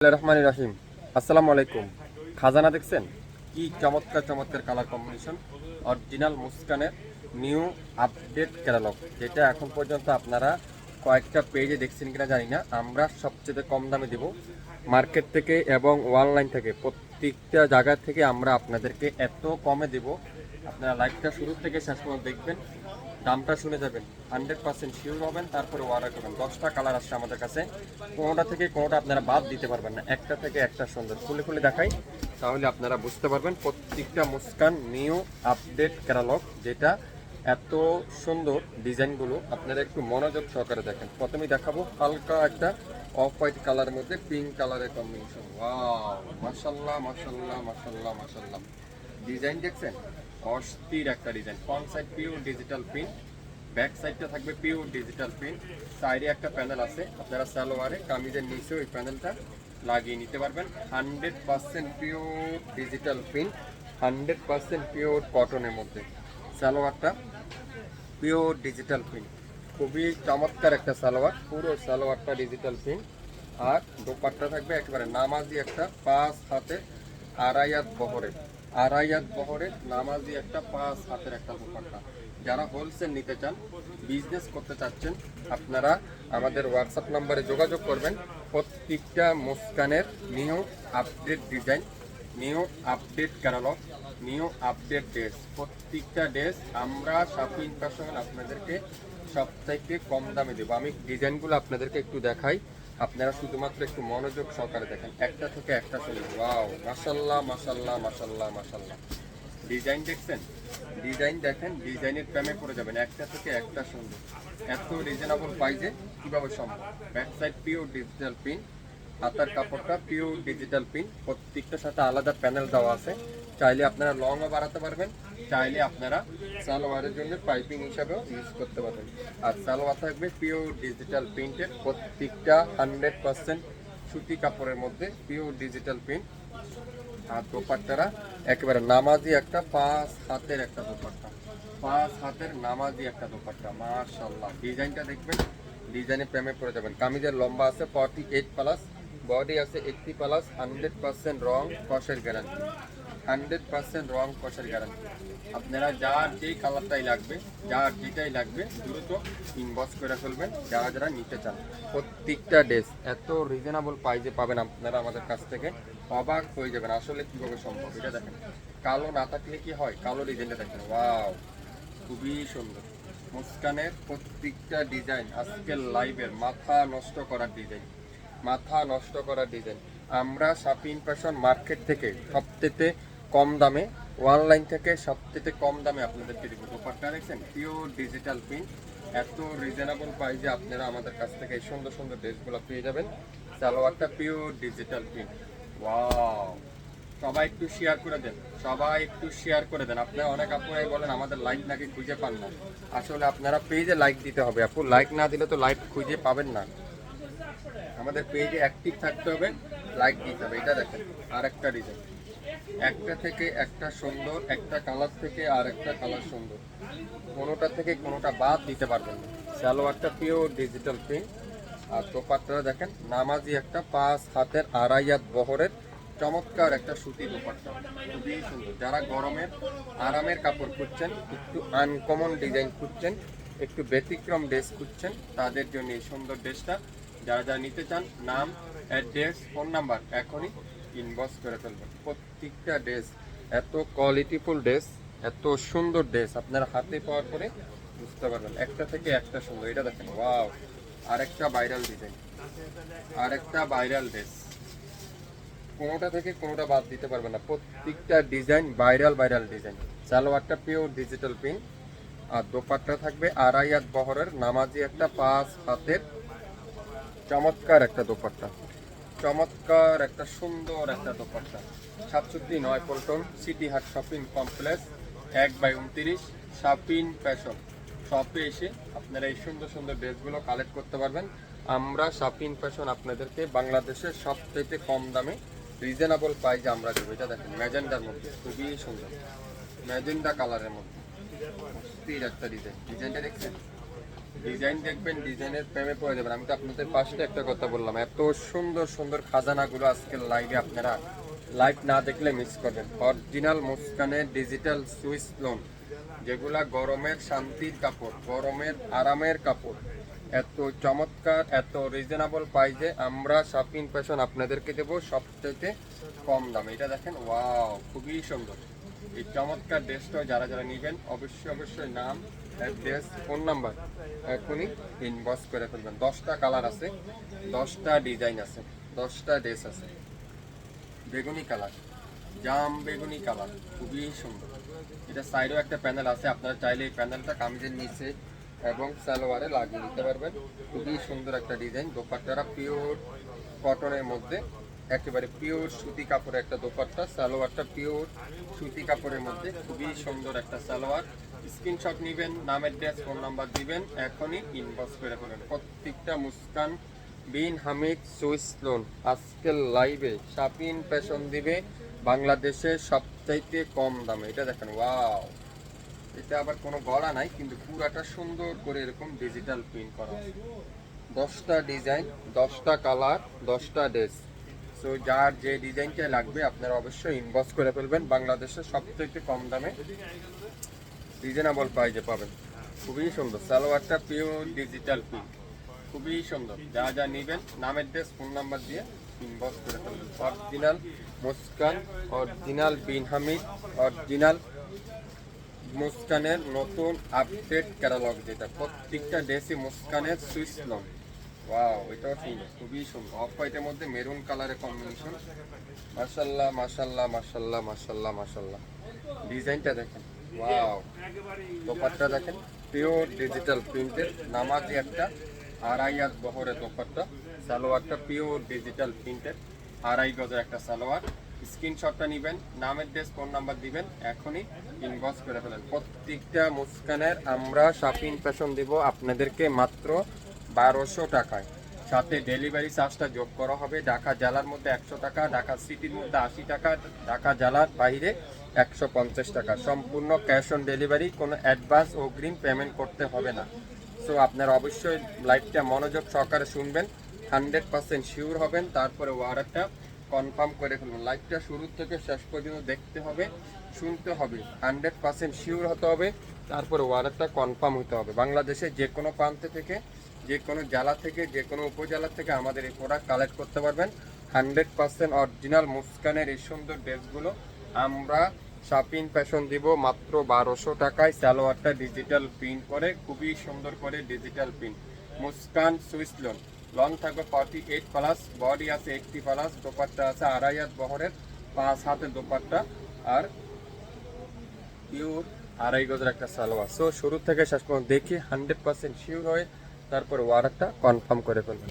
রহমানির রহিম। আসসালামু আলাইকুম। খাজানা দেখছেন কি চমৎকার চমৎকার কালার কম্বিনেশন, অরিজিনাল মুস্কানের নিউ আপডেট ক্যাটালগ, যেটা এখন পর্যন্ত আপনারা কয়েকটা পেজে দেখছেন কিনা জানি না। আমরা সবচেয়ে কম দামে দেব মার্কেট থেকে এবং অনলাইন থেকে, প্রত্যেকটা জায়গা থেকে আমরা আপনাদেরকে এত কমে দেব। আপনারা লাইভটা শুরু থেকে শেষ পর্যন্ত দেখবেন, দামটা শুনে যাবেন, 100% শিওর হবেন, তারপরে অর্ডার করবেন। 10টা কালার আসছে আমাদের কাছে, কোনোটা থেকে কোনোটা আপনারা বাদ দিতে পারবেন না। একটা থেকে একটা সুন্দর খুলে খুলে দেখাই, তাহলে আপনারা বুঝতে পারবেন প্রত্যেকটা মুস্কান নিউ আপডেট ক্যাটালগ, যেটা এত সুন্দর ডিজাইনগুলো আপনারা একটু মনোযোগ সহকারে দেখেন। প্রথমেই দেখাবো হালকা একটা অফ হোয়াইট কালারের মধ্যে পিঙ্ক কালারের কম্বিনেশন। ওয়াও, মাশাআল্লাহ মাশাআল্লাহ মাশাআল্লাহ মাশাআল্লাহ। ডিজাইন দেখছেন, অস্থির একটা design. Front side pure digital print, back সাইডটা থাকবে পিওর ডিজিটাল প্রিন্ট। সাইডে একটা প্যানেল আছে, আপনারা সালোয়ারে কামিজের নিচে ওই প্যানেলটা লাগিয়ে নিতে পারবেন। 100% পিওর ডিজিটাল প্রিন্ট, 100% পিওর কটনের মধ্যে। সালোয়ারটা পিওর ডিজিটাল প্রিন্ট, খুবই চমৎকার একটা সালোয়ার, পুরো সালোয়ারটা ডিজিটাল প্রিন্ট। আর দোপাট্টা থাকবে একেবারে নামাজি একটা 5 হাতের আড়াই হাত বহরের নামাজি একটা 5 হাতের একটা দোপাট্টা। যারা হোলসেল নিতে চান, বিজনেস করতে চাচ্ছেন, আপনারা আমাদের হোয়াটসঅ্যাপ নাম্বারে যোগাযোগ করবেন। প্রত্যেকটা মুস্কানের new update design, new update catalogue, new update dress, প্রত্যেকটা ড্রেস আমরা শাপিং ফ্যাশন আপনাদেরকে সবথেকে কম দামে দেবো। আমি ডিজাইনগুলো আপনাদেরকে একটু দেখাই, আপনারা শুধুমাত্র একটু মনোযোগ সহকারে দেখেন, একটা থেকে একটা চলে। ওয়াও, মাশাল্লাহ মাশাল্লাহ মাশাল্লাহ মাশাল্লাহ। ডিজাইন দেখছেন, ডিজাইন দেখেন, ডিজাইনের প্রেমে পড়ে যাবেন। একটা থেকে একটা সুন্দর, এত রিজনেবল প্রাইসে কিভাবে সম্ভব। Back side pure digital print, হাতার কাপড়টা পিওর ডিজিটাল প্রিন্ট, প্রত্যেকটার সাথে আলাদা প্যানেল দেওয়া আছে। চাইলে আপনারা লংও বাড়াতে পারবেন, চাইলে আপনারা সালোয়ারের জন্য পাইপিং হিসাবেও ইউজ করতে পারবেন। আর সালোয়ার থাকবে পিওর ডিজিটাল প্রিন্টের, প্রত্যেকটা 100% সুতি কাপড়ের মধ্যে পিওর ডিজিটাল প্রিন্ট। আর দোপাট্টারা একেবারে নামাজি একটা 5 হাতের একটা দোপাট্টা, 5 হাতের নামাজি একটা দোপাট্টা। মাশাআল্লাহ, ডিজাইনটা দেখবেন, ডিজাইনে প্রেমে পড়ে যাবেন। কামিজের লম্বা আছে 48+, বডি আছে 80+, 100% রং কষের গ্যারান্টি, 100% রং কষের গ্যারান্টি। আপনারা যার যেই কালারটাই লাগবে, যার যেটাই লাগবে দ্রুত ইনবক্স করে ফেলবেন যারা যারা নিতে চান। প্রত্যেকটা ড্রেস এত রিজনেবল প্রাইসে পাবেন আপনারা আমাদের কাছ থেকে, অবাক হয়ে যাবেন আসলে কিভাবে সম্ভব। এটা দেখেন, কালো না থাকলে কি হয়, কালো ডিজাইনটা দেখেন। ওয়াও, খুবই সুন্দর। মুস্কানের প্রত্যেকটা ডিজাইন আজকের লাইভের মাথা নষ্ট করার ডিজাইন, মাথা নষ্ট করার ডিজাইন। আমরা শাপিং ফ্যাশন মার্কেট থেকে সবথেকে কম দামে, অনলাইন থেকে সবথেকে কম দামে আপনাদেরকে দিব। দোপাট্টা দেখছেন, পিওর ডিজিটাল প্রিন্ট, এত রিজনেবল প্রাইসে আপনারা আমাদের কাছ থেকে এই সুন্দর সুন্দর ড্রেসগুলো পেয়ে যাবেন। সালোয়ারটা পিওর ডিজিটাল প্রিন্ট। ওয়াও, সবাই একটু শেয়ার করে দেন, সবাই একটু শেয়ার করে দেন। আপনারা অনেক আপুরাই বলেন আমাদের লাইক নাকি খুঁজে পান না। আসলে আপনারা পেজে লাইক দিতে হবে আপু, লাইক না দিলে তো লাইক খুঁজে পাবেন না। আমাদের পেজে অ্যাক্টিভ থাকতে হবে, লাইক দিতে হবে। এটা দেখেন আর একটা ডিজাইন, একটা থেকে একটা সুন্দর, একটা কালার থেকে আর একটা কালার সুন্দর, কোনোটা থেকে কোনোটা বাদ দিতে পারবেন না। সালোয়ারটা পিওর ডিজিটাল প্রিন্ট। আর দোপাট্টাটা দেখেন, নামাজি একটা 5 হাতের আড়াই হাত বহরের চমৎকার একটা সুতি দোপাট্টা, খুবই সুন্দর। যারা গরমের আরামের কাপড় খুঁজছেন, একটু আনকমন ডিজাইন খুঁজছেন, একটু ব্যতিক্রম ড্রেস খুঁজছেন, তাদের জন্য এই সুন্দর ড্রেসটা। যারা যারা নিতে চান, নাম, অ্যাড্রেস, ফোন নাম্বার এখনই ইনবক্স করে ফেলবেন। প্রত্যেকটা ড্রেস এত কোয়ালিটিফুল ড্রেস, এত সুন্দর ড্রেস আপনারা হাতে পাওয়ার পরে বুঝতে পারবেন, একটা থেকে একটা সুন্দর। এটা দেখেন, ওয়াও, আরেকটা ভাইরাল ডিজাইন, আরেকটা ভাইরাল ড্রেস, কোনোটা থেকে কোনোটা বাদ দিতে পারবেন না। প্রত্যেকটা ডিজাইন ভাইরাল ভাইরাল ডিজাইন। সালোয়ারটা পিওর ডিজিটাল প্রিন্ট, আর দোপাট্টা থাকবে আড়াই হাত বহরের নামাজি একটা 5 হাতের চমৎকার একটা দোপাট্টা, চমৎকার একটা সুন্দর একটা দোপাট্টা। 709 পল্টন সিটি হাট শপিং কমপ্লেক্স, 1/29 শাপিং ফ্যাশন শপে এসে আপনারা এই সুন্দর সুন্দর ড্রেসগুলো কালেক্ট করতে পারবেন। আমরা শাপিং ফ্যাশন আপনাদেরকে বাংলাদেশের সবথেকে কম দামে রিজনেবল প্রাইসে আমরা দেবো। এটা দেখেন ম্যাজেন্ডার মধ্যে, খুবই সুন্দর, ম্যাজেন্ডা কালারের মধ্যে অস্থির একটা ডিজাইন। ডিজাইনটা দেখছেন, ডিজাইন দেখবেন, ডিজাইনের প্রেমে পড়ে যাবেন। আমি তো আপনাদের পাশে একটা কথা বললাম, এত সুন্দর সুন্দর খাজানাগুলো আজকের লাইভে আপনারা লাইভ না দেখলে মিস করবেন। অরিজিনাল মুস্কানের ডিজিটাল সুইস লোন, যেগুলা গরমের শান্তির কাপড়, গরমের আরামের কাপড়, এত চমৎকার, এত রিজনেবল প্রাইসে আমরা শপিং ফ্যাশন আপনাদেরকে দেবো সবচেয়ে কম দামে। এটা দেখেন, ওয়াও, খুবই সুন্দর এই চমৎকার ড্রেসটা। যারা যারা নেবেন অবশ্যই অবশ্যই নাম, অ্যাড্রেস, ফোন নাম্বার এখনই ইনবক্স করে ফেলবেন। 10টা কালার আছে, 10টা ডিজাইন আছে, 10টা ড্রেস আছে। বেগুনি কালার, জাম বেগুনি কালার, খুবই সুন্দর। এটা সাইডেও একটা প্যানেল আছে, আপনারা চাইলে এই প্যানেলটা কামিজের নিচে এবং সালোয়ারে লাগিয়ে নিতে পারবেন। খুবই সুন্দর একটা ডিজাইন। দোপাট্টাটা পিওর কটনের মধ্যে, একেবারে পিওর সুতি কাপড়ের একটা দোপাট্টা। সালোয়ারটা পিওর সুতি কাপড়ের মধ্যে, খুবই সুন্দর একটা সালোয়ার। স্ক্রিনশট নেবেন, নামের ড্রেস, ফোন নাম্বার দিবেন, এখনই ইনবক্স করে ফেলেন। প্রত্যেকটা মুস্কান বিন হামিদ সুইস লোন আজকের লাইভে শাপিন ফ্যাশন দিবে বাংলাদেশের সবচাইতে কম দামে। এটা দেখেন, ওয়াও, এটা আবার কোনো গলা নাই, কিন্তু পুরাটা সুন্দর করে এরকম ডিজিটাল প্রিন্ট করা আছে। 10টা ডিজাইন, 10টা কালার, 10টা ড্রেস। সো যার যে ডিজাইনটা লাগবে আপনারা অবশ্যই ইনবক্স করে ফেলবেন। বাংলাদেশের সবচেয়ে কম দামে রিজনেবল প্রাইসে পাবেন। খুবই সুন্দর সালোয়ারটা, পিওর ডিজিটাল প্রিন্ট, খুবই সুন্দর। যা যা নেবেন নামের ড্রেস, ফোন নাম্বার দিয়ে ইনবক্স করে ফেলবেন। অরিজিনাল মুস্কান, অরিজিনাল বিন হামিদ, অরিজিনাল মুস্কানের নতুন আপডেট ক্যাটালগ, যেটা প্রত্যেকটা ড্রেসই মুস্কানের সুইস লোন। ওয়াও, এটাও সুন্দর, খুবই সুন্দর। অফ হোয়াইটের মধ্যে মেরুন কালারের কম্বিনেশন। মাশাল্লাহ মাশাল্লাহ মাশাল্লাহ মাশাল্লাহ মাশাল্লাহ। ডিজাইনটা দেখেন, ওয়াও। দোপাট্টা দেখেন, পিওর ডিজিটাল প্রিন্টের নামাজি একটা আড়াই হাত বহরের দোপাট্টা। সালোয়ারটা পিওর ডিজিটাল প্রিন্টের, আড়াই গজের একটা সালোয়ার। স্ক্রিনশটটা নেবেন, নামের ড্রেস, ফোন নাম্বার দিবেন, এখনই ইনবক্স করে ফেলেন। প্রত্যেকটা মুস্কানের আমরা শপিং ফ্যাশন দিব আপনাদেরকে মাত্র 1200 টাকায়। সাথে ডেলিভারি চার্জটা যোগ করা হবে। ঢাকা জেলার মধ্যে 100 টাকা, ঢাকা সিটির মধ্যে 80 টাকা, ঢাকা জেলার বাইরে 150 টাকা। সম্পূর্ণ ক্যাশ অন ডেলিভারি, কোনো অ্যাডভান্স অগ্রিম পেমেন্ট করতে হবে না। সো আপনারা অবশ্যই লাইভটা মনোযোগ সহকারে শুনবেন, 100% শিওর হবেন, তারপরে অর্ডারটা কনফার্ম করে ফেলবেন। লাইভটা শুরু থেকে শেষ পর্যন্ত দেখতে হবে, শুনতে হবে, 100% শিওর হতে হবে, তারপরে অর্ডারটা কনফার্ম হতে হবে। বাংলাদেশে যে কোনো প্রান্ত থেকে, যে কোনো জেলা থেকে, যে কোনো উপজেলা থেকে আমাদের এই প্রোডাক্ট কালেক্ট করতে পারবেন। 100% অরিজিনাল মুস্কানের এই সুন্দর ড্রেসগুলো আমরা শপিং ফ্যাশন দিব মাত্র 1200 টাকায়। সালোয়ারটা ডিজিটাল প্রিন্ট করে, খুবই সুন্দর করে digital print. Muskan Swiss loan, long থাকবে 48 প্লাস, বডি আছে 80 প্লাস, দোপাট্টা আছে আড়াই হাত বহরের, 5 হাতের দোপাট্টা, আর পিওর আড়াই গজের একটা সালোয়ার। সো শুরু থেকে শেষ পর্যন্ত দেখি 100% শিওর হয়ে তারপর অর্ডারটা কনফার্ম করে ফেলবেন।